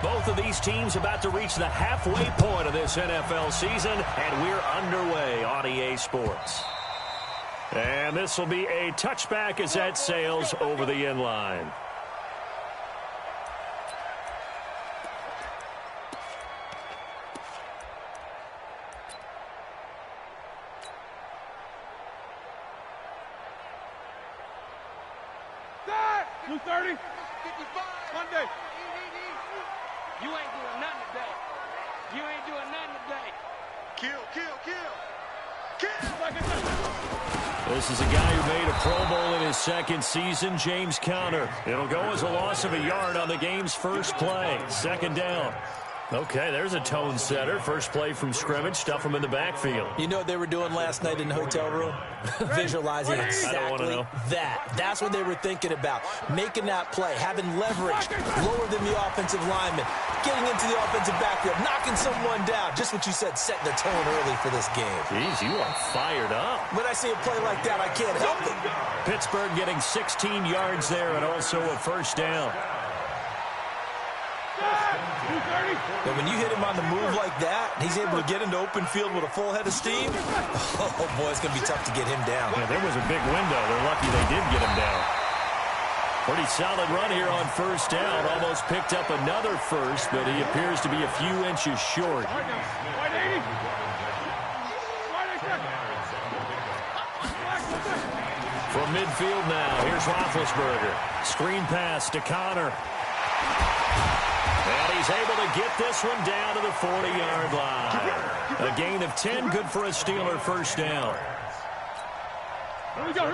Both of these teams about to reach the halfway point of this NFL season, and we're underway on EA Sports. And this will be a touchback as that sails over the end line. You ain't doing nothing today. You ain't doing nothing today. Kill. This is a guy who made a Pro Bowl in his second season, James Conner. It'll go as a loss of a yard on the game's first play. Second down. Okay, there's a tone setter. First play from scrimmage, stuff him in the backfield. You know what they were doing last night in the hotel room? Visualizing exactly that. That's what they were thinking about. Making that play, having leverage, lower than the offensive lineman, getting into the offensive backfield, knocking someone down. Just what you said, setting the tone early for this game. Jeez, you are fired up. When I see a play like that, I can't help it. Pittsburgh getting 16 yards there and also a first down. And when you hit him on the move like that, he's able to get into open field with a full head of steam. Oh, boy, it's going to be tough to get him down. Yeah, there was a big window. They're lucky they did get him down. Pretty solid run here on first down. Almost picked up another first, but he appears to be a few inches short. From midfield now, here's Roethlisberger. Screen pass to Conner. And he's able to get this one down to the 40-yard line. A gain of 10, good for a Steeler first down. Here we go.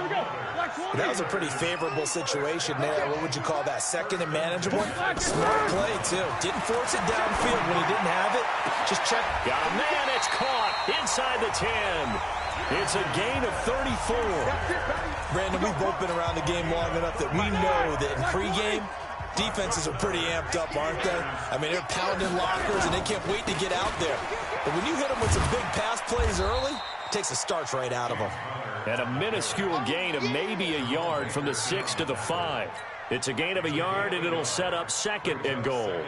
That was a pretty favorable situation there. What would you call that? Second and manageable? Smart play, too. Didn't force it downfield when he didn't have it. Just check. Got a man, it's caught inside the 10. It's a gain of 34. Brandon, we've both been around the game long enough that we know that in pregame, defenses are pretty amped up, aren't they? I mean, they're pounding lockers, and they can't wait to get out there. But when you hit them with some big pass plays early, it takes a starch right out of them. And a minuscule gain of maybe a yard from the 6 to the 5. It's a gain of a yard, and it'll set up second and goal.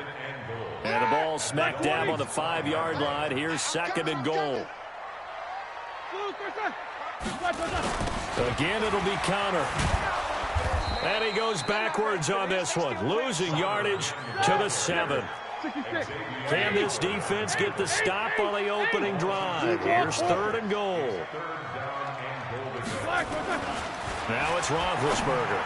And the ball smack dab on the 5-yard line. Here's second and goal. Again, it'll be Conner. And he goes backwards on this one, losing yardage to the 7. Can this defense get the stop on the opening drive? Here's third and goal. Now it's Roethlisberger.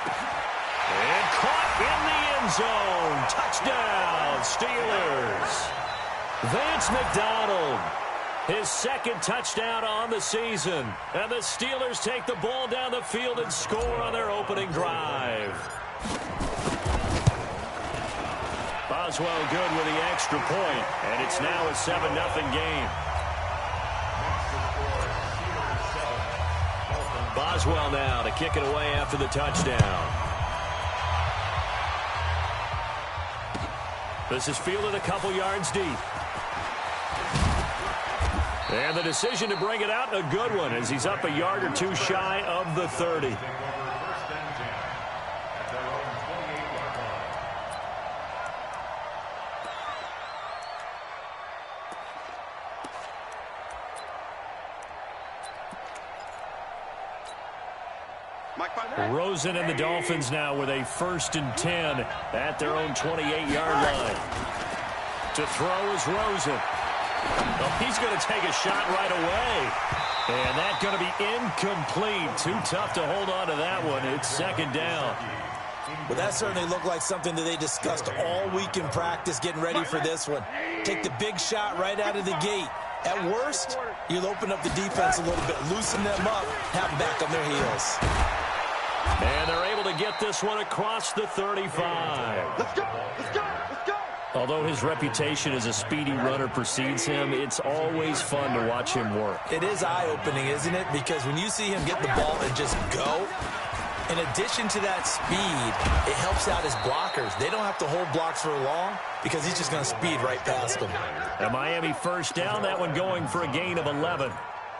And caught in the end zone. Touchdown, Steelers. Vance McDonald. His second touchdown on the season. And the Steelers take the ball down the field and score on their opening drive. Boswell good with the extra point, and it's now a 7-0 game. Boswell now to kick it away after the touchdown. This is fielded a couple yards deep. And the decision to bring it out, a good one, as he's up a yard or two shy of the 30. Rosen and the Dolphins now with a 1st and 10 at their own 28-yard line. To throw is Rosen. Well, he's going to take a shot right away. And that's going to be incomplete. Too tough to hold on to that one. It's second down. Well, that certainly looked like something that they discussed all week in practice, getting ready for this one. Take the big shot right out of the gate. At worst, you'll open up the defense a little bit, loosen them up, have them back on their heels. And they're able to get this one across the 35. Let's go. Although his reputation as a speedy runner precedes him, it's always fun to watch him work. It is eye-opening, isn't it? Because when you see him get the ball and just go, in addition to that speed, it helps out his blockers. They don't have to hold blocks for long because he's just going to speed right past them. A Miami first down, that one going for a gain of 11.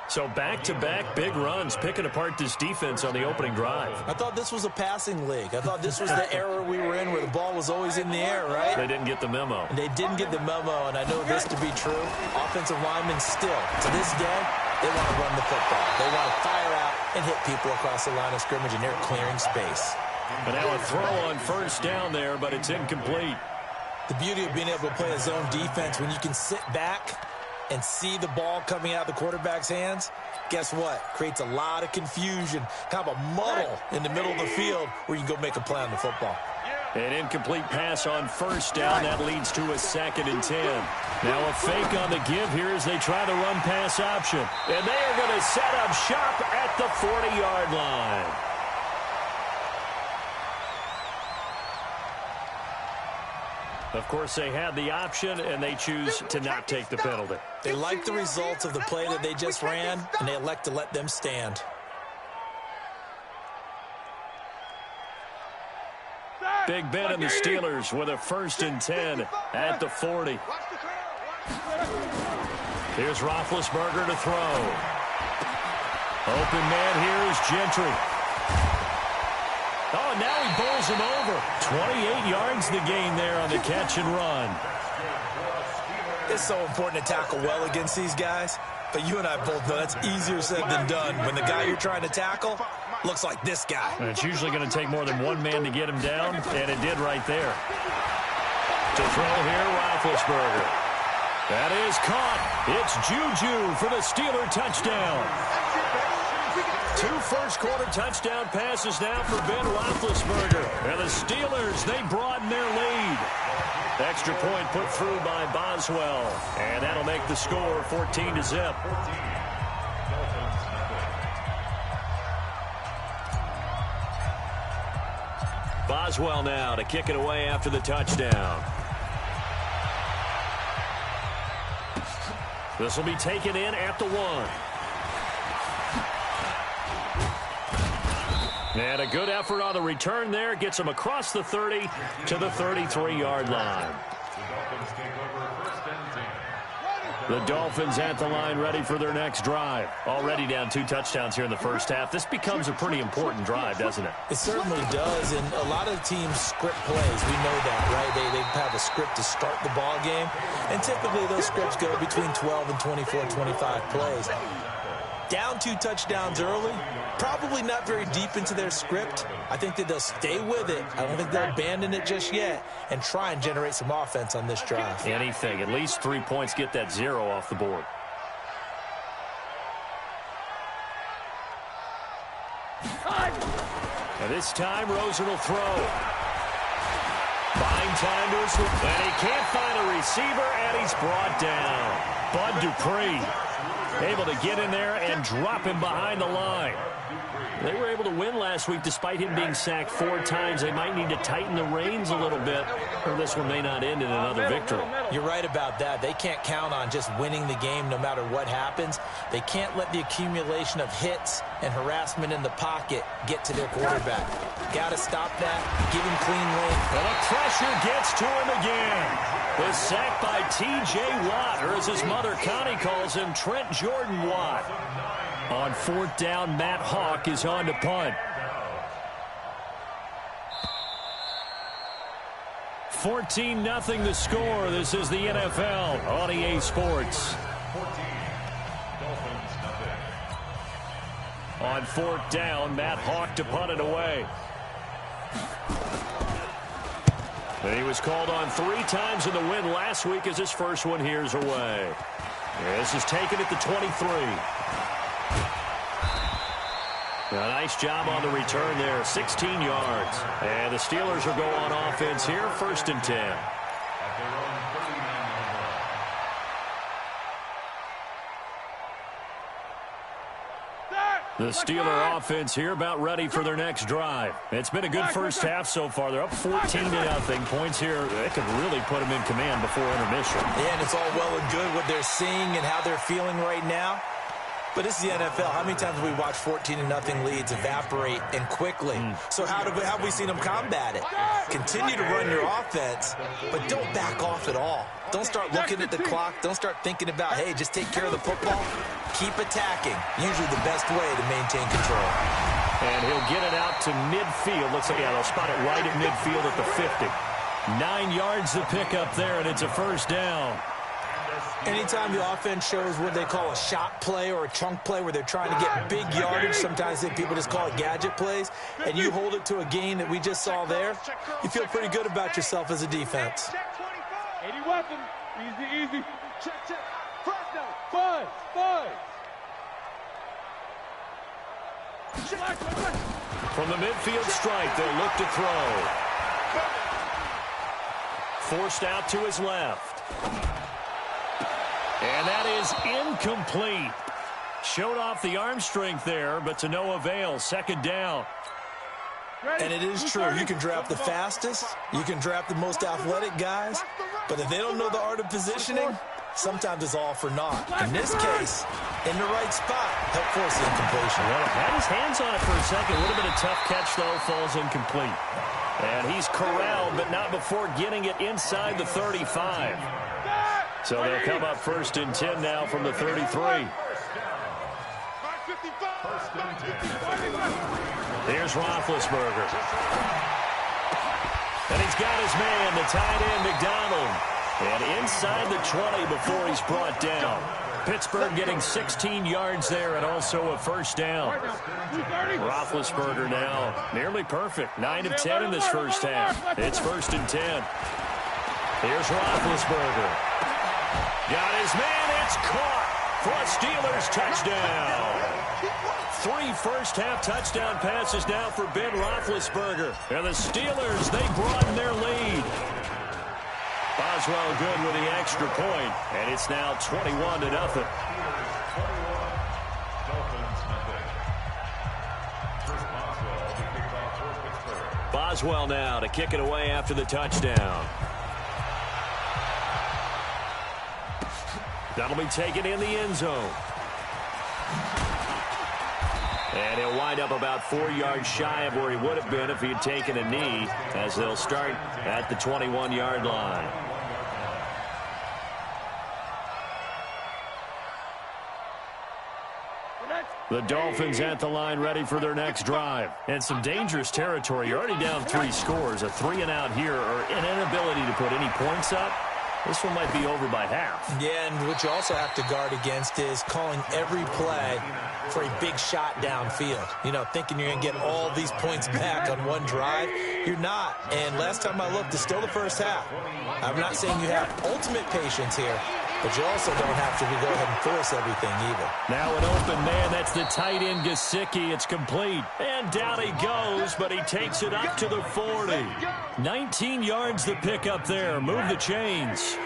So back-to-back big runs, picking apart this defense on the opening drive. I thought this was a passing league. I thought this was the era we were in where the ball was always in the air, right? They didn't get the memo. And they didn't get the memo, and I know this to be true. Offensive linemen still, to this day, they want to run the football. They want to fire out and hit people across the line of scrimmage, and they're clearing space. And now a throw on first down there, but it's incomplete. The beauty of being able to play a zone defense, when you can sit back and see the ball coming out of the quarterback's hands, guess what? Creates a lot of confusion, kind of a muddle in the middle of the field where you can go make a play on the football. An incomplete pass on first down. That leads to a 2nd and 10. Now a fake on the give here as they try the run-pass option. And they are going to set up shop at the 40-yard line. Of course, they had the option, and they choose to not take the penalty. They like the results of the play that they just ran, and they elect to let them stand. Big Ben and the Steelers with a 1st and 10 at the 40. Here's Roethlisberger to throw. Open man here is Gentry. Oh, and now he bowls him over. 28 yards the gain there on the catch and run. It's so important to tackle well against these guys, but you and I both know that's easier said than done. When the guy you're trying to tackle looks like this guy. And it's usually going to take more than one man to get him down, and it did right there. To throw here, Roethlisberger. That is caught. It's Juju for the Steeler touchdown. 2 first-quarter touchdown passes now for Ben Roethlisberger. And the Steelers, they broaden their lead. Extra point put through by Boswell. And that'll make the score 14-0. Boswell now to kick it away after the touchdown. This will be taken in at the 1. And a good effort on the return there. Gets him across the 30 to the 33-yard line. The Dolphins at the line ready for their next drive. Already down 2 touchdowns here in the first half. This becomes a pretty important drive, doesn't it? It certainly does, and a lot of teams script plays. We know that, right? They have a script to start the ball game, and typically those scripts go between 12 and 24, 25 plays. Down 2 touchdowns early, probably not very deep into their script. I think that they'll stay with it. I don't think they'll abandon it just yet and try and generate some offense on this drive. Anything. At least 3 points, get that 0 off the board. And this time, Rosen will throw. Buying time to his left. And he can't find a receiver, and he's brought down. Bud Dupree able to get in there and drop him behind the line. They were able to win last week despite him being sacked 4 times. They might need to tighten the reins a little bit, or this one may not end in another victory. You're right about that. They can't count on just winning the game no matter what happens. They can't let the accumulation of hits and harassment in the pocket get to their quarterback. Got to stop that. Give him clean lane. Well, the pressure gets to him again. The sack by T.J. Watt, or as his mother Connie calls him, Trent Jordan Watt. On 4th down, Matt Hawk is on to punt. 14-0 the score. This is the NFL on EA Sports. On 4th down, Matt Hawk to punt it away. And he was called on 3 times in the win last week as his first one here's away. This is taken at the 23. A nice job on the return there, 16 yards. And the Steelers will go on offense here, 1st and 10. The Steeler offense here about ready for their next drive. It's been a good first half so far. They're up 14-0. Points here, they could really put them in command before intermission. Yeah, and it's all well and good what they're seeing and how they're feeling right now. But this is the NFL. How many times have we watched 14-0 leads evaporate and quickly? So how have we seen them combat it? Continue to run your offense, but don't back off at all. Don't start looking at the clock. Don't start thinking about, hey, just take care of the football. Keep attacking. Usually the best way to maintain control. And he'll get it out to midfield. Looks like, yeah, they'll spot it right at midfield at the 50. 9 yards to pick up there, and it's a first down. Anytime the offense shows what they call a shot play or a chunk play where they're trying to get big yardage, sometimes people just call it gadget plays, and you hold it to a gain that we just saw there, you feel pretty good about yourself as a defense. 80 weapon. Easy. Check. First down. 5. From the midfield strike, they'll look to throw. Forced out to his left. And that is incomplete. Showed off the arm strength there, but to no avail. Second down. And it is true. You can draft the fastest. You can draft the most athletic guys. But if they don't know the art of positioning, sometimes it's all for naught. In this case, in the right spot, help force the incompletion. Well, had his hands on it for a second. A little bit of tough catch, though. Falls incomplete. And he's corralled, but not before getting it inside the 35. So they'll come up 1st and 10 now from the 33. Here's Roethlisberger. And he's got his man, the tight end, McDonald. And inside the 20 before he's brought down. Pittsburgh getting 16 yards there and also a first down. Roethlisberger now nearly perfect. 9 of 10 in this first half. It's 1st and 10. Here's Roethlisberger. Got his man. It's caught for a Steelers touchdown. 3 first-half touchdown passes now for Ben Roethlisberger. And the Steelers, they broaden their lead. Boswell good with the extra point, and it's now 21-0. Boswell now to kick it away after the touchdown. That'll be taken in the end zone. And he'll wind up about 4 yards shy of where he would have been if he had taken a knee, as they'll start at the 21-yard line. The Dolphins at the line ready for their next drive. And some dangerous territory. You're already down 3 scores. A 3-and-out here, or an inability to put any points up. This one might be over by half. Yeah, and what you also have to guard against is calling every play for a big shot downfield. You know, thinking you're going to get all these points back on one drive. You're not. And last time I looked, it's still the first half. I'm not saying you have ultimate patience here, but you also don't have to go ahead and force everything either. Now an open man. That's the tight end, Gesicki. It's complete. And down he goes, but he takes it up to the 40. 19 yards to pick up there. Move the chains.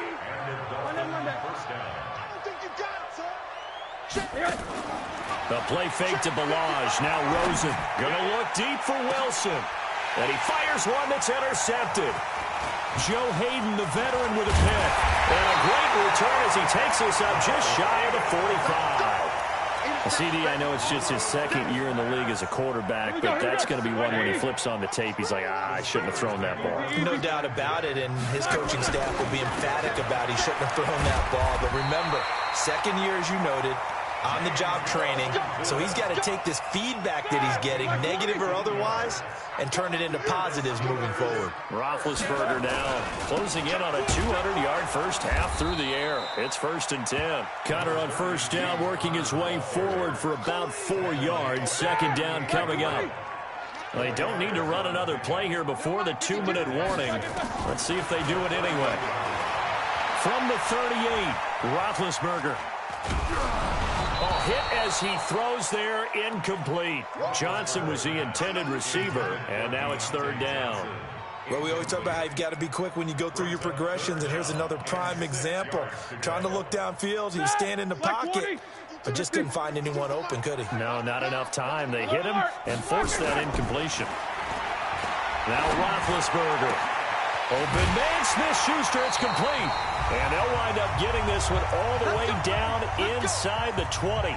The play fake to Balaj. Now Rosen. Going to look deep for Wilson. And he fires one that's intercepted. Joe Hayden, the veteran, with a pick. And a great return as he takes this up just shy of the 45. CD, I know it's just his second year in the league as a quarterback, but that's going to be one when he flips on the tape. He's like, I shouldn't have thrown that ball. No doubt about it, and his coaching staff will be emphatic about he shouldn't have thrown that ball. But remember, second year, as you noted, on-the-job training, so he's got to take this feedback that he's getting, negative or otherwise, and turn it into positives moving forward. Roethlisberger now closing in on a 200-yard first half through the air. It's 1st and 10. Cutter on first down, working his way forward for about 4 yards. Second down coming up. Well, they don't need to run another play here before the 2-minute warning. Let's see if they do it anyway. From the 38, Roethlisberger. Hit as he throws there, incomplete. Johnson was the intended receiver, and now it's 3rd down. Well, we always talk about how you've got to be quick when you go through your progressions, and here's another prime example. Trying to look downfield, he was standing in the pocket, but just couldn't find anyone open, could he? No, not enough time. They hit him and forced that incompletion. Now Roethlisberger. Open man, Smith-Schuster, it's complete. And they'll wind up getting this one all the way down inside the 20.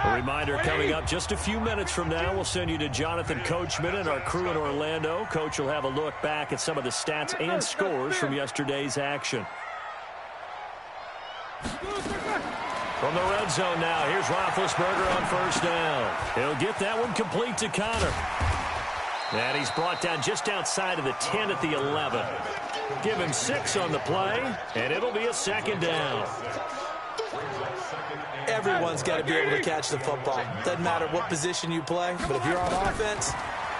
A reminder coming up just a few minutes from now, we'll send you to Jonathan Coachman and our crew in Orlando. Coach will have a look back at some of the stats and scores from yesterday's action. From the red zone now, here's Roethlisberger on first down. He'll get that one complete to Connor. And he's brought down just outside of the 10 at the 11. Give him 6 on the play, and it'll be a second down. Everyone's got to be able to catch the football. Doesn't matter what position you play, but if you're on offense,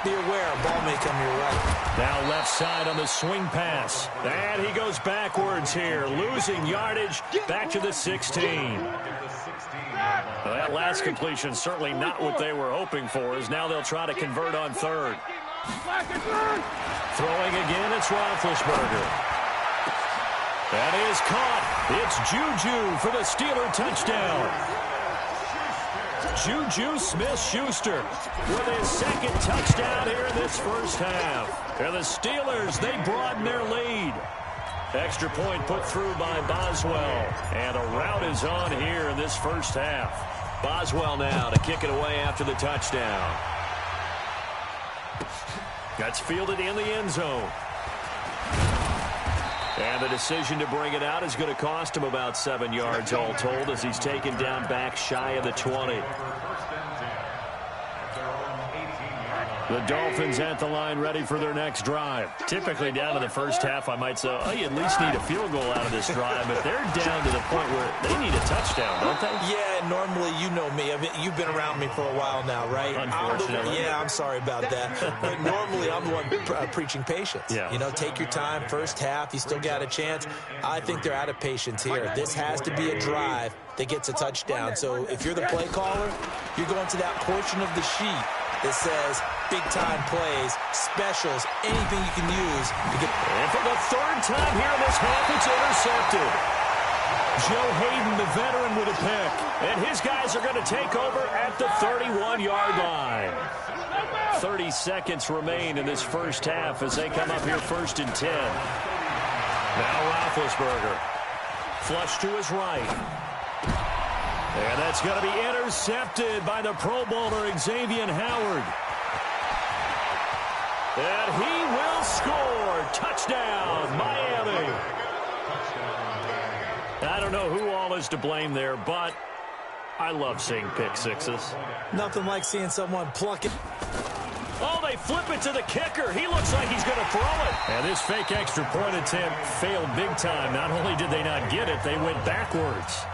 be aware a ball may come your way. Now left side on the swing pass. And he goes backwards here, losing yardage back to the 16. Well, that last completion certainly not what they were hoping for, as now they'll try to convert on third. Throwing again, it's Roethlisberger. That is caught. It's Juju for the Steeler touchdown. Juju Smith-Schuster with his second touchdown here in this first half. And the Steelers, they broaden their lead. Extra point put through by Boswell. And a rout is on here in this first half. Boswell now to kick it away after the touchdown. That's fielded in the end zone. And the decision to bring it out is going to cost him about 7 yards all told, as he's taken down back shy of the 20. The Dolphins at the line ready for their next drive. Typically down to the first half, I might say, oh, you at least need a field goal out of this drive, but they're down to the point where they need a touchdown, don't they? Yeah, normally you know me. You've been around me for a while now, right? Unfortunately. I'm sorry about that. But normally I'm the one preaching patience. Yeah. You know, take your time, first half, you still got a chance. I think they're out of patience here. This has to be a drive that gets a touchdown. So if you're the play caller, you're going to that portion of the sheet that says big-time plays, specials, anything you can use to get. And for the third time here in this half, it's intercepted. Joe Hayden, the veteran, with a pick. And his guys are going to take over at the 31-yard line. 30 seconds remain in this first half as they come up here first and 10. Now Roethlisberger. Flush to his right. And that's going to be intercepted by the Pro Bowler Xavier Howard. And he will score. Touchdown, Miami. I don't know who all is to blame there, but I love seeing pick sixes. Nothing like seeing someone pluck it. Oh, they flip it to the kicker. He looks like he's going to throw it. And this fake extra point attempt failed big time. Not only did they not get it, they went backwards.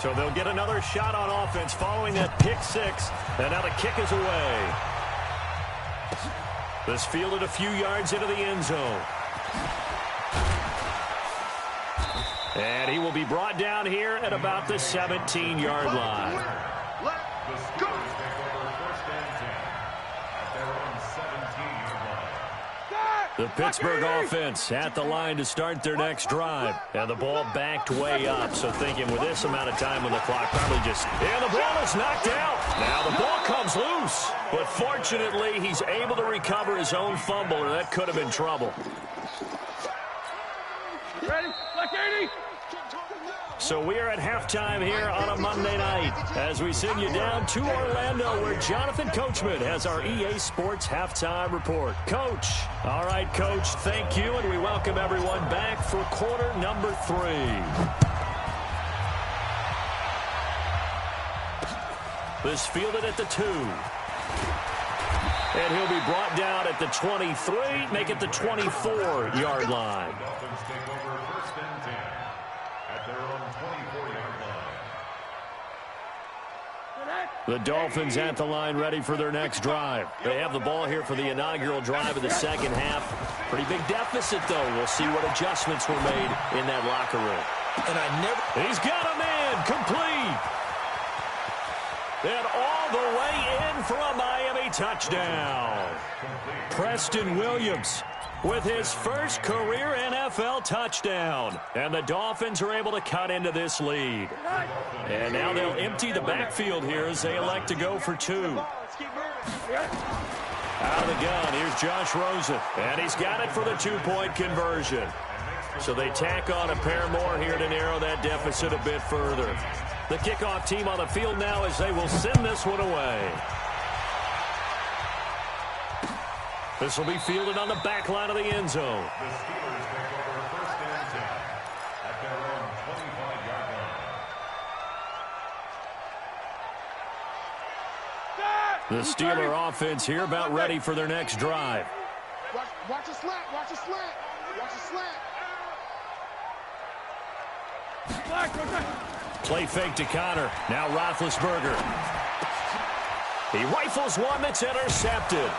So they'll get another shot on offense following that pick six. And now the kick is away. This fielded a few yards into the end zone. And he will be brought down here at about the 17-yard line. The Pittsburgh offense at the line to start their next drive. And the ball backed way up. So thinking with this amount of time on the clock, probably just... And the ball is knocked out. Now the ball comes loose. But fortunately, he's able to recover his own fumble, or that could have been trouble. Ready? Like 80. So we are at halftime here on a Monday night as we send you down to Orlando, where Jonathan Coachman has our EA Sports halftime report. Coach. All right, Coach, thank you, and we welcome everyone back for quarter number 3. This fielded at the 2. And he'll be brought down at the 23, make it the 24-yard line. The Dolphins at the line ready for their next drive. They have the ball here for the inaugural drive of the second half. Pretty big deficit, though. We'll see what adjustments were made in that locker room. And He's got a man complete. And all the way in for a Miami touchdown. Preston Williams with his first career NFL touchdown. And the Dolphins are able to cut into this lead. And now they'll empty the backfield here as they elect to go for 2. Out of the gun, here's Josh Rosen. And he's got it for the 2-point conversion. So they tack on a pair more here to narrow that deficit a bit further. The kickoff team on the field now as they will send this one away. This will be fielded on the back line of the end zone. The Steelers take over first and 10 at their own 25-yard line. The Steeler offense here about ready for their next drive. Watch a slant. Watch a slant. Watch a slant. Play fake to Connor. Now Roethlisberger. He rifles one that's intercepted.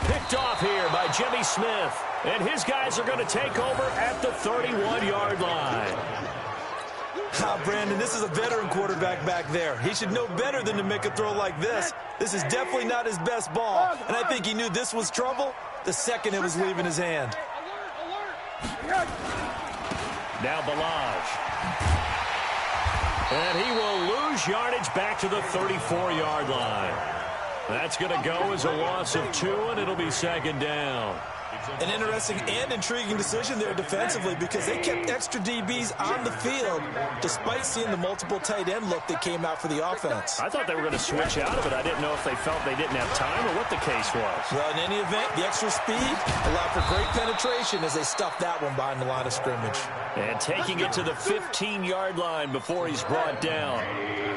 Picked off here by Jimmy Smith. And his guys are going to take over at the 31-yard line. Brandon, this is a veteran quarterback back there. He should know better than to make a throw like this. This is definitely not his best ball. And I think he knew this was trouble the second it was leaving his hand. Now Balaj. And he will lose yardage back to the 34-yard line. That's going to go as a loss of 2, and it'll be second down. An interesting and intriguing decision there defensively because they kept extra DBs on the field despite seeing the multiple tight end look that came out for the offense. I thought they were going to switch out of it. I didn't know if they felt they didn't have time or what the case was. Well, in any event, the extra speed allowed for great penetration as they stuffed that one behind the line of scrimmage. And taking it to the 15-yard line before he's brought down.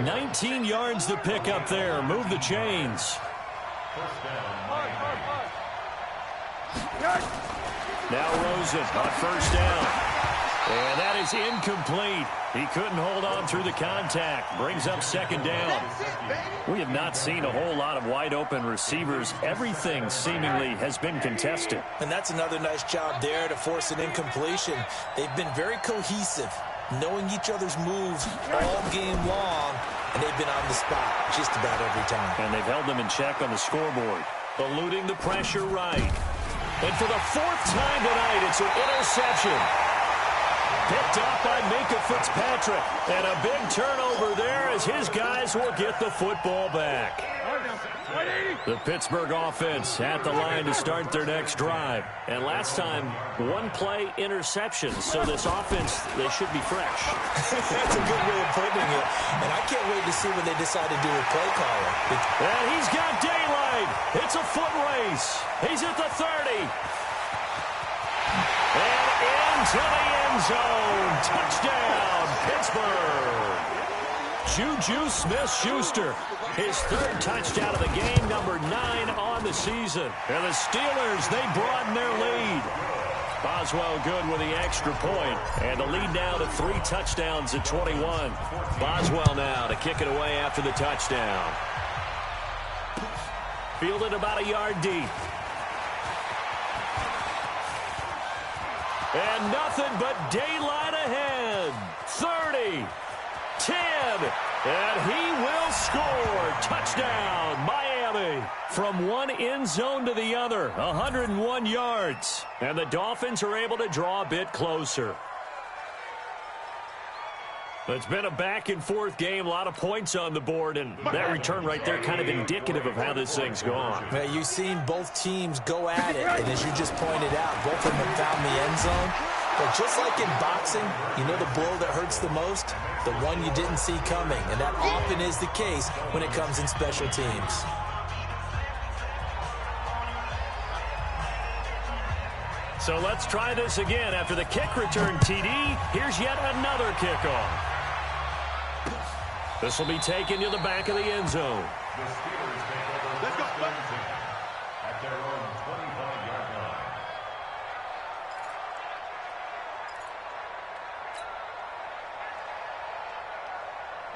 19 yards to pick up there. Move the chains. Now Rosen on first down. And that is incomplete. He couldn't hold on through the contact. Brings up second down. We have not seen a whole lot of wide-open receivers. Everything seemingly has been contested. And that's another nice job there to force an incompletion. They've been very cohesive, knowing each other's moves all game long, and they've been on the spot just about every time. And they've held them in check on the scoreboard. Eluding the pressure right. And for the 4th time tonight, it's an interception. Picked up by Minkah Fitzpatrick. And a big turnover there as his guys will get the football back. The Pittsburgh offense at the line to start their next drive. And last time, 1-play interception. So this offense, they should be fresh. That's a good way of putting it. And I can't wait to see what they decide to do with play calling. And he's got daylight. It's a foot race. He's at the 30. And into the end zone. Touchdown, Pittsburgh. Juju Smith-Schuster, his 3rd touchdown of the game, number 9 on the season. And the Steelers, they broaden their lead. Boswell good with the extra point. And the lead now to 3 touchdowns at 21. Boswell now to kick it away after the touchdown. Fielded about a yard deep. And nothing but daylight ahead. 30, 10, and he will score. Touchdown, Miami. From one end zone to the other, 101 yards. And the Dolphins are able to draw a bit closer. It's been a back-and-forth game, a lot of points on the board, and that return right there kind of indicative of how this thing's gone. Well, you've seen both teams go at it, and as you just pointed out, both of them have found the end zone. But just like in boxing, you know the blow that hurts the most? The one you didn't see coming, and that often is the case when it comes in special teams. So let's try this again. After the kick return, TD, here's yet another kickoff. This will be taken to the back of the end zone. The Steelers take over first and 10 at their own 25-yard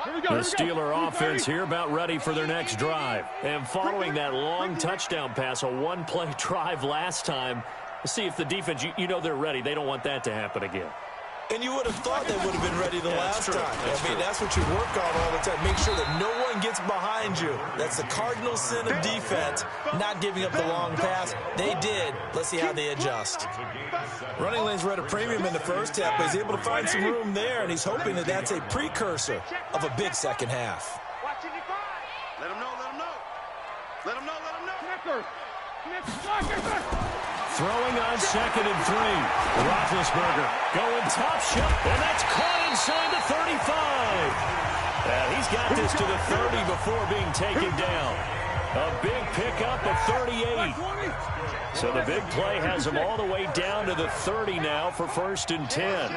line. The Steeler offense here about ready for their next drive. And following that long touchdown pass, a 1-play drive last time, see if the defense, you know they're ready. They don't want that to happen again. And you would have thought they would have been ready the last time. I mean, that's what you work on all the time. Make sure that no one gets behind you. That's the cardinal sin of defense, not giving up the long pass. They did. Let's see how they adjust. Running lanes were at a premium in the first half, but he's able to find some room there, and he's hoping that that's a precursor of a big second half. Let him know, let him know. Let him know, let him know. Throwing on 2nd and 3. Roethlisberger going top shelf, and that's caught inside the 35. this to the 30 before being taken down. A big pickup of 38. So the big play has them all the way down to the 30 now for 1st and 10.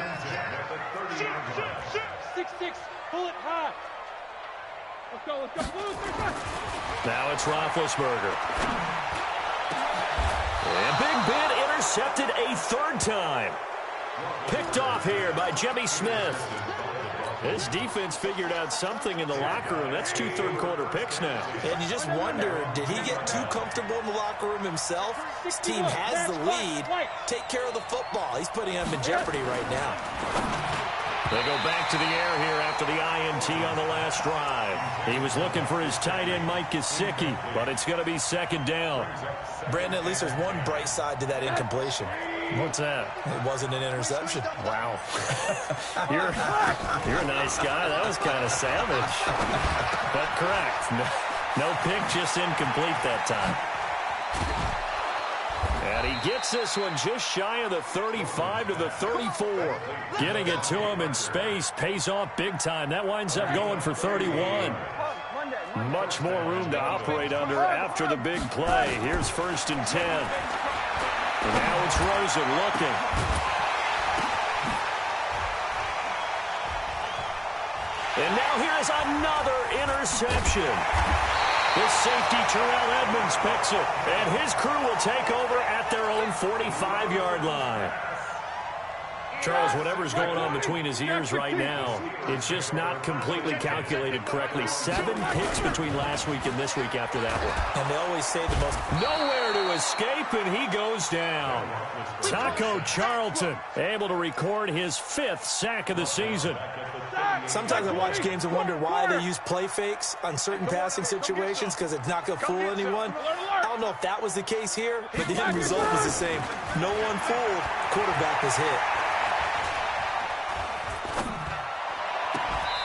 6-6, pull it high. Let's go, let's go. Now it's Roethlisberger. And Big Ben intercepted a 3rd time. Picked off here by Jimmy Smith. This defense figured out something in the locker room. That's 2 third-quarter picks now. And you just wonder, did he get too comfortable in the locker room himself? His team has the lead. Take care of the football. He's putting them in jeopardy right now. They go back to the air here after the INT on the last drive. He was looking for his tight end, Mike Gesicki, but it's going to be 2nd down. Brandon, at least there's one bright side to that incompletion. What's that? It wasn't an interception. Wow. You're a nice guy. That was kind of savage. But correct. No pick, just incomplete that time. And he gets this one just shy of the 35 to the 34. Getting it to him in space pays off big time. That winds up going for 31. Much more room to operate under after the big play. Here's 1st and 10. And now it's Rosen looking. And now here is another interception. This safety, Terrell Edmonds, picks it. And his crew will take over at their own 45-yard line. Charles, whatever's going on between his ears right now, it's just not completely calculated correctly. 7 picks between last week and this week after that one. And they always say the most... Nowhere to escape, and he goes down. Taco Charlton able to record his 5th sack of the season. Sometimes I watch games and wonder why they use play fakes on certain passing situations, because it's not going to fool anyone. I don't know if that was the case here, but the end result was the same. No one fooled. Quarterback was hit.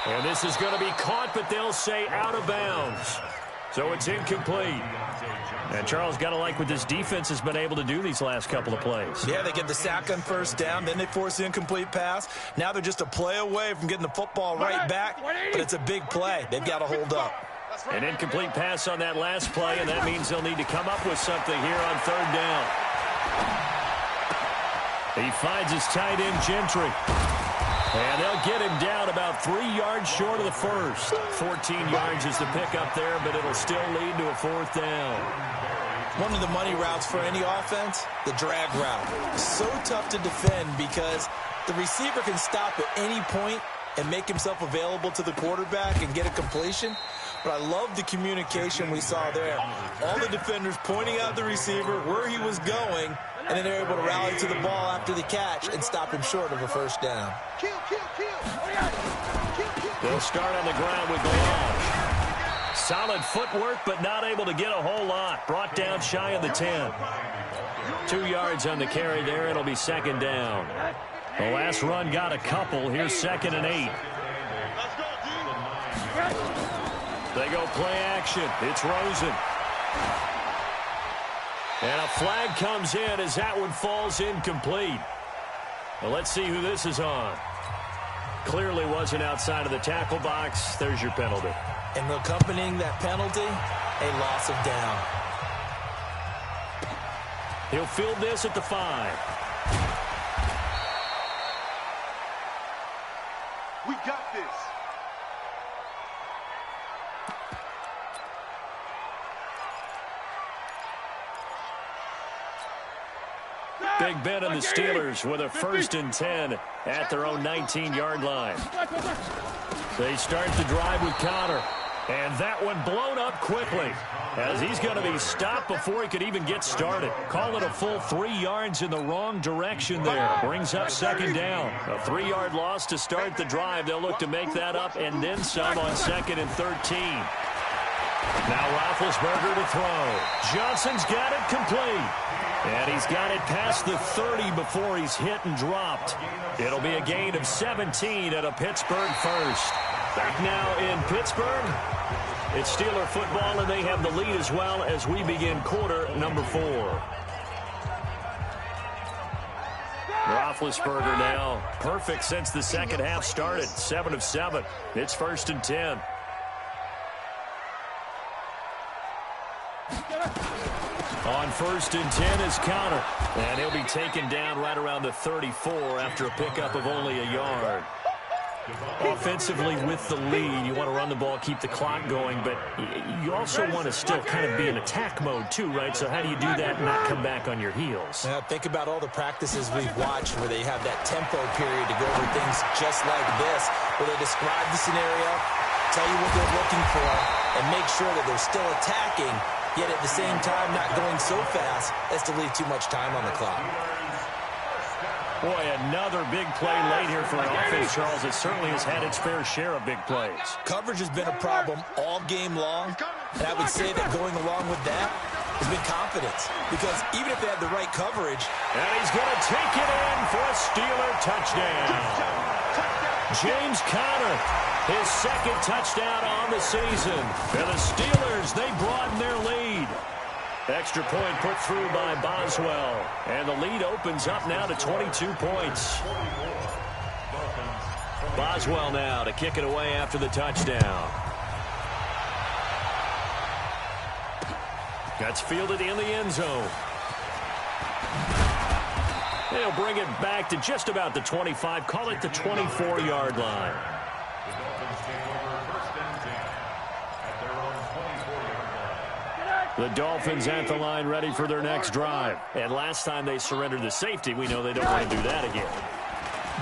And this is going to be caught, but they'll say out of bounds. So it's incomplete. And Charles, got to like what this defense has been able to do these last couple of plays. Yeah, they get the sack on 1st down, then they force the incomplete pass. Now they're just a play away from getting the football right back, but it's a big play. They've got to hold up. An incomplete pass on that last play, and that means they'll need to come up with something here on 3rd down. He finds his tight end, Gentry. And they'll get him down about 3 yards short of the 1st. 14 yards is the pickup there, but it'll still lead to a 4th down. One of the money routes for any offense, the drag route. So tough to defend because the receiver can stop at any point and make himself available to the quarterback and get a completion. But I love the communication we saw there. All the defenders pointing out the receiver, where he was going, and then they're able to rally to the ball after the catch and stop him short of a 1st down. They'll start on the ground with Blanche. Solid footwork, but not able to get a whole lot. Brought down shy of the 10. 2 yards on the carry there. It'll be 2nd down. The last run got a couple. Here's 2nd and 8. They go play action. It's Rosen. And a flag comes in as that one falls incomplete. Well, let's see who this is on. Clearly wasn't outside of the tackle box. There's your penalty. And accompanying that penalty, a loss of down. He'll field this at the 5. We got this. Big Ben and the Steelers with a 1st and 10 at their own 19-yard line. They start the drive with Connor. And that one blown up quickly as he's going to be stopped before he could even get started. Call it a full 3 yards in the wrong direction there. Brings up 2nd down. A 3-yard loss to start the drive. They'll look to make that up and then some on 2nd and 13. Now Roethlisberger to throw. Johnson's got it complete. And he's got it past the 30 before he's hit and dropped. It'll be a gain of 17 at a Pittsburgh 1st. Back now in Pittsburgh. It's Steeler football, and they have the lead as well as we begin quarter number 4. Roethlisberger now perfect since the second half started. 7 of 7. It's 1st and 10. On 1st and 10 is Connor. And he'll be taken down right around the 34 after a pickup of only a yard. Offensively with the lead, you want to run the ball, keep the clock going, but you also want to still kind of be in attack mode too, right? So how do you do that and not come back on your heels? Now, think about all the practices we've watched where they have that tempo period to go over things just like this, where they describe the scenario, tell you what they're looking for, and make sure that they're still attacking, yet at the same time not going so fast as to leave too much time on the clock. Boy, another big play late here for an offense, Charles. It certainly has had its fair share of big plays. Coverage has been a problem all game long, and I would say that going along with that has been confidence, because even if they have the right coverage. And he's going to take it in for a Steeler touchdown. James Conner, his second touchdown on the season. And the Steelers, they broaden their lead. Extra point put through by Boswell. And the lead opens up now to 22 points. Boswell now to kick it away after the touchdown. That's fielded in the end zone. They'll bring it back to just about the 25. Call it the 24-yard line. The Dolphins at the line ready for their next drive. And last time they surrendered the safety, we know they don't want to do that again.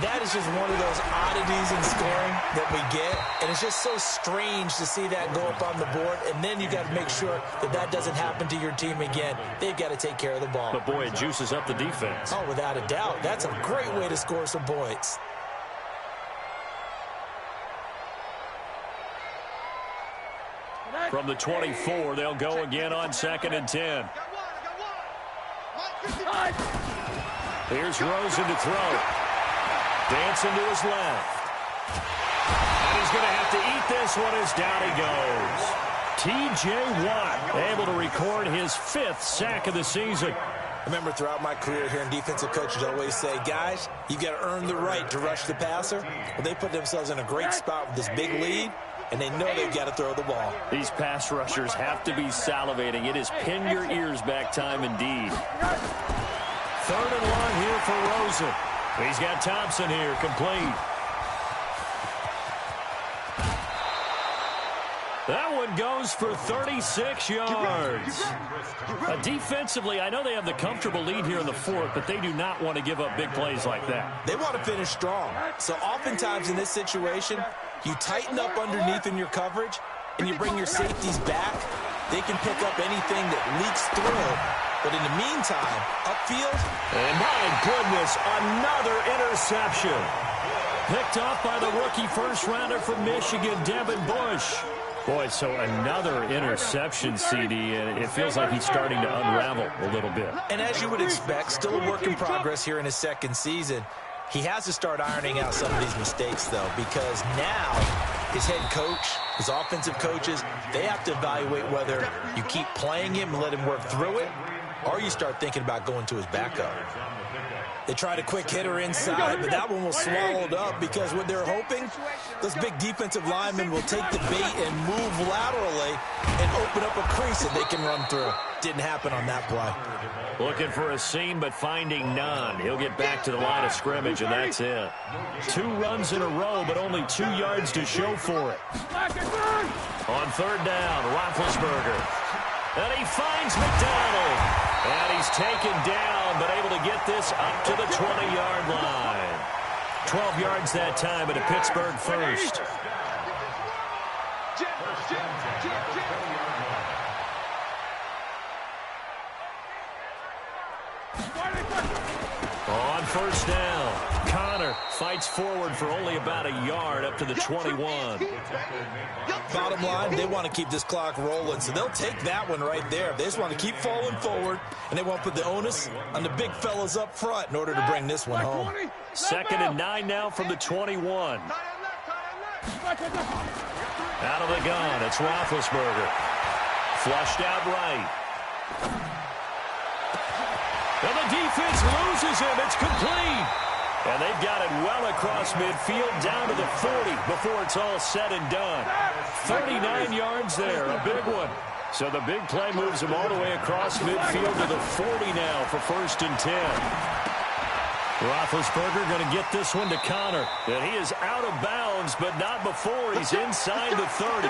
That is just one of those oddities in scoring that we get. And it's just so strange to see that go up on the board. And then you got to make sure that that doesn't happen to your team again. They've got to take care of the ball. But, boy, it juices up the defense. Oh, without a doubt. That's a great way to score some points. From the 24, they'll go again on 2nd and 10. Here's Rosen to throw. Dancing to his left. And he's going to have to eat this one as down he goes. T.J. Watt able to record his 5th sack of the season. Remember, throughout my career here in defensive coaches always say, guys, you've got to earn the right to rush the passer. Well, they put themselves in a great spot with this big lead, and they know they've got to throw the ball. These pass rushers have to be salivating. It is pin your ears back time indeed. 3rd and 1 here for Rosen. He's got Thompson here, complete. That one goes for 36 yards. Defensively, I know they have the comfortable lead here in the 4th, but they do not want to give up big plays like that. They want to finish strong. So oftentimes in this situation, you tighten up underneath in your coverage, and you bring your safeties back. They can pick up anything that leaks through. But in the meantime, upfield. And my goodness, another interception. Picked off by the rookie first-rounder from Michigan, Devin Bush. Boy, so another interception, CD, and it feels like he's starting to unravel a little bit. And as you would expect, still a work in progress here in his 2nd season. He has to start ironing out some of these mistakes, though, because now his head coach, his offensive coaches, they have to evaluate whether you keep playing him and let him work through it, or you start thinking about going to his backup. They tried a quick hitter inside, but that one was swallowed up because what they're hoping, those big defensive linemen will take the bait and move laterally and open up a crease that they can run through. Didn't happen on that play. Looking for a seam, but finding none. He'll get back to the line of scrimmage, and that's it. 2 runs in a row, but only 2 yards to show for it. On 3rd down, Roethlisberger. And he finds McDonald. And he's taken down, but able to get this up to the 20-yard line. 12 yards that time, and a Pittsburgh first. On 1st down, Connor fights forward for only about a yard up to the 21. Bottom line, they want to keep this clock rolling, so they'll take that one right there. They just want to keep falling forward, and they won't put the onus on the big fellas up front in order to bring this one home. 2nd and 9 now from the 21. Out of the gun, it's Roethlisberger. Flushed out right. And the defense loses him. It's complete. And they've got it well across midfield down to the 40 before it's all said and done. 39 yards there, a big one. So the big play moves him all the way across midfield to the 40 now for 1st and 10. Roethlisberger going to get this one to Connor. And he is out of bounds, but not before he's inside the 30.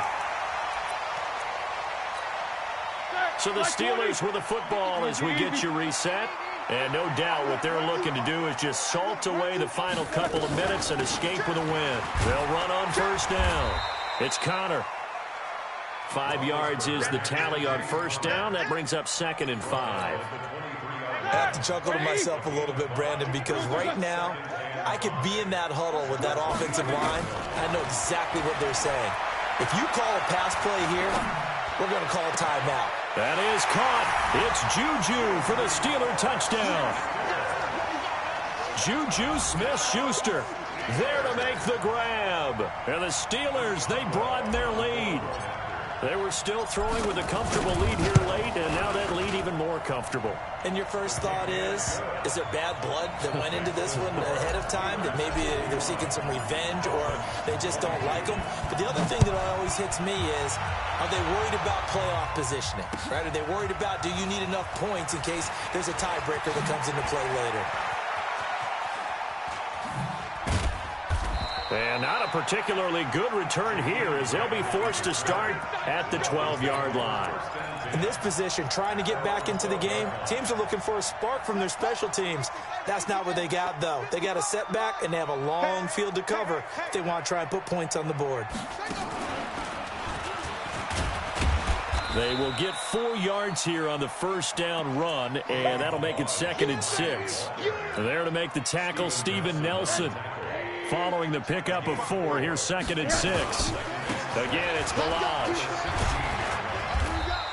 So the Steelers with the football as we get you reset. And no doubt what they're looking to do is just salt away the final couple of minutes and escape with a win. They'll run on 1st down. It's Connor. 5 yards is the tally on 1st down. That brings up 2nd and 5. I have to chuckle to myself a little bit, Brandon, because right now I could be in that huddle with that offensive line. I know exactly what they're saying. If you call a pass play here, we're going to call a timeout. That is caught. It's Juju for the Steeler touchdown. Juju Smith-Schuster there to make the grab. And the Steelers, they broaden their lead. They were still throwing with a comfortable lead here late, and now that lead even more comfortable. And your first thought is there bad blood that went into this one ahead of time, that maybe they're seeking some revenge or they just don't like them? But the other thing that always hits me is, are they worried about playoff positioning, right? Are they worried about, do you need enough points in case there's a tiebreaker that comes into play later? And not a particularly good return here as they'll be forced to start at the 12-yard line. In this position, trying to get back into the game, teams are looking for a spark from their special teams. That's not what they got, though. They got a setback, and they have a long field to cover if they want to try and put points on the board. They will get 4 yards here on the 1st down run, and that'll make it 2nd and 6. There to make the tackle, Steven Nelson. Following the pickup of 4, here's 2nd and 6. Again, it's Balaj.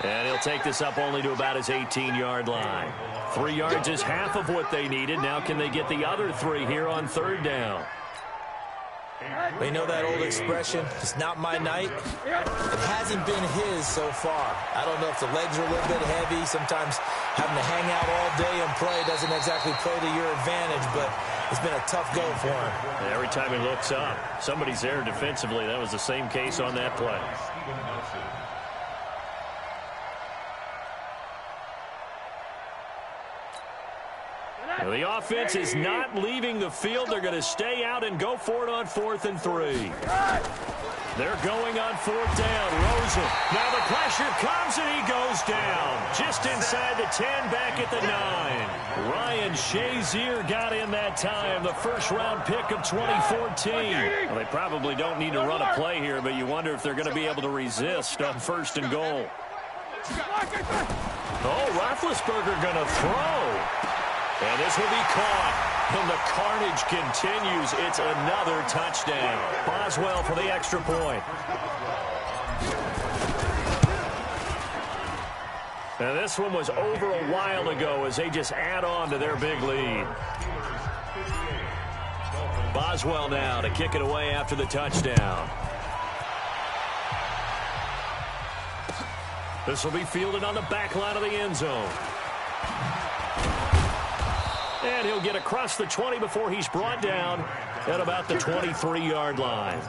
And he'll take this up only to about his 18-yard line. 3 yards is half of what they needed. Now can they get the other 3 here on 3rd down? We know that old expression, it's not my night. It hasn't been his so far. I don't know if the legs are a little bit heavy. Sometimes having to hang out all day and play doesn't exactly play to your advantage, but it's been a tough go for him. Every time he looks up, somebody's there defensively. That was the same case on that play. Now, the offense is not leaving the field. They're going to stay out and go for it on 4th and 3. They're going on 4th down. Rosen. Now the pressure comes and he goes down. Just inside the 10, back at the 9. Ryan Shazier got in that time, the first-round pick of 2014. Well, they probably don't need to run a play here, but you wonder if they're going to be able to resist on 1st and goal. Oh, Roethlisberger going to throw. And this will be caught. And the carnage continues. It's another touchdown. Boswell for the extra point. And this one was over a while ago as they just add on to their big lead. Boswell now to kick it away after the touchdown. This will be fielded on the back line of the end zone. And he'll get across the 20 before he's brought down at about the 23-yard line.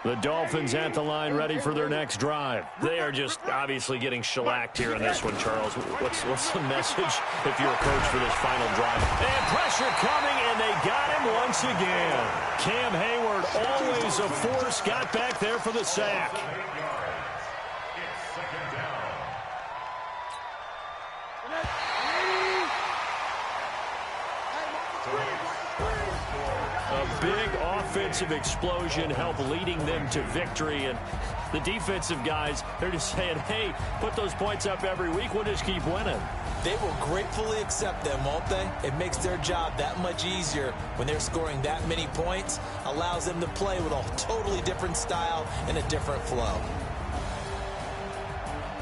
The Dolphins at the line ready for their next drive. They are just obviously getting shellacked here in this one, Charles. What's the message if you're a coach for this final drive? And pressure coming, and they got him once again. Cam Hayward, always a force, got back there for the sack. A big offensive explosion helped leading them to victory. And the defensive guys, they're just saying, hey, put those points up every week. We'll just keep winning. They will gratefully accept them, won't they? It makes their job that much easier when they're scoring that many points. Allows them to play with a totally different style and a different flow.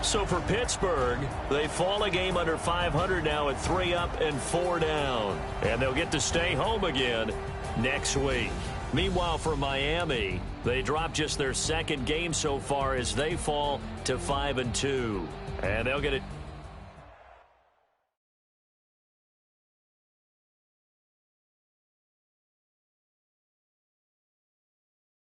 So for Pittsburgh, they fall a game under 500 now at 3 up and 4 down. And they'll get to stay home again next week. Meanwhile, for Miami, they dropped just their 2nd game so far as they fall to 5-2. And they'll get it